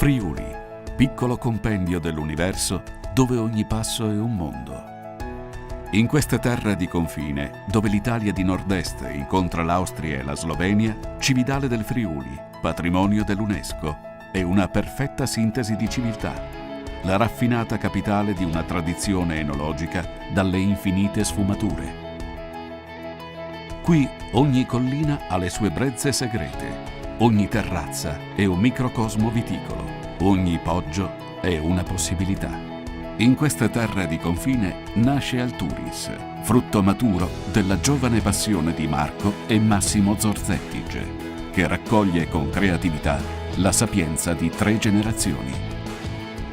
Friuli, piccolo compendio dell'universo dove ogni passo è un mondo. In queste terre di confine, dove l'Italia di nord-est incontra l'Austria e la Slovenia, Cividale del Friuli, patrimonio dell'UNESCO, è una perfetta sintesi di civiltà, la raffinata capitale di una tradizione enologica dalle infinite sfumature. Qui ogni collina ha le sue brezze segrete, ogni terrazza è un microcosmo viticolo, ogni poggio è una possibilità. In queste terre di confine nasce Alturis, frutto maturo della giovane passione di Marco e Massimo Zorzettige, che raccoglie con creatività la sapienza di 3 generazioni.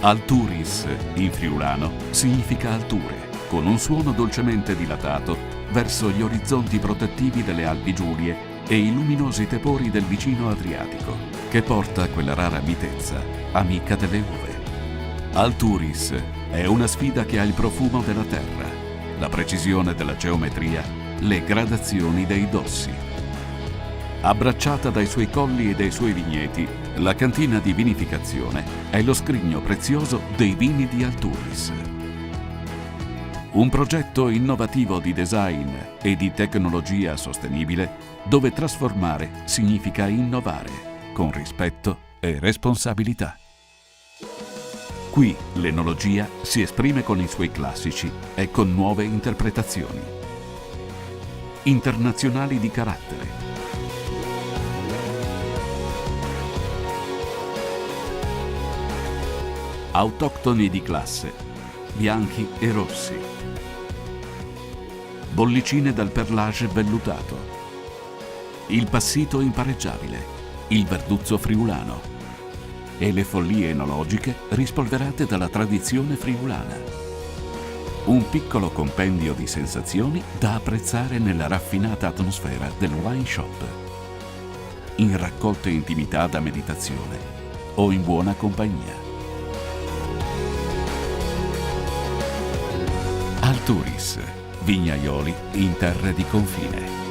Alturis, in friulano, significa alture, con un suono dolcemente dilatato verso gli orizzonti protettivi delle Alpi Giulie e i luminosi tepori del vicino Adriatico, che porta quella rara mitezza, amica delle uve. Alturis è una sfida che ha il profumo della terra, la precisione della geometria, le gradazioni dei dossi. Abbracciata dai suoi colli e dai suoi vigneti, la cantina di vinificazione è lo scrigno prezioso dei vini di Alturis. Un progetto innovativo di design e di tecnologia sostenibile dove trasformare significa innovare con rispetto e responsabilità. Qui l'enologia si esprime con i suoi classici e con nuove interpretazioni. Internazionali di carattere. Autoctoni di classe, bianchi e rossi. Bollicine dal perlage vellutato. Il passito impareggiabile, il verduzzo friulano e le follie enologiche rispolverate dalla tradizione friulana. Un piccolo compendio di sensazioni da apprezzare nella raffinata atmosfera del wine shop, in raccolte intimità da meditazione o in buona compagnia. Alturis, vignaioli in terre di confine.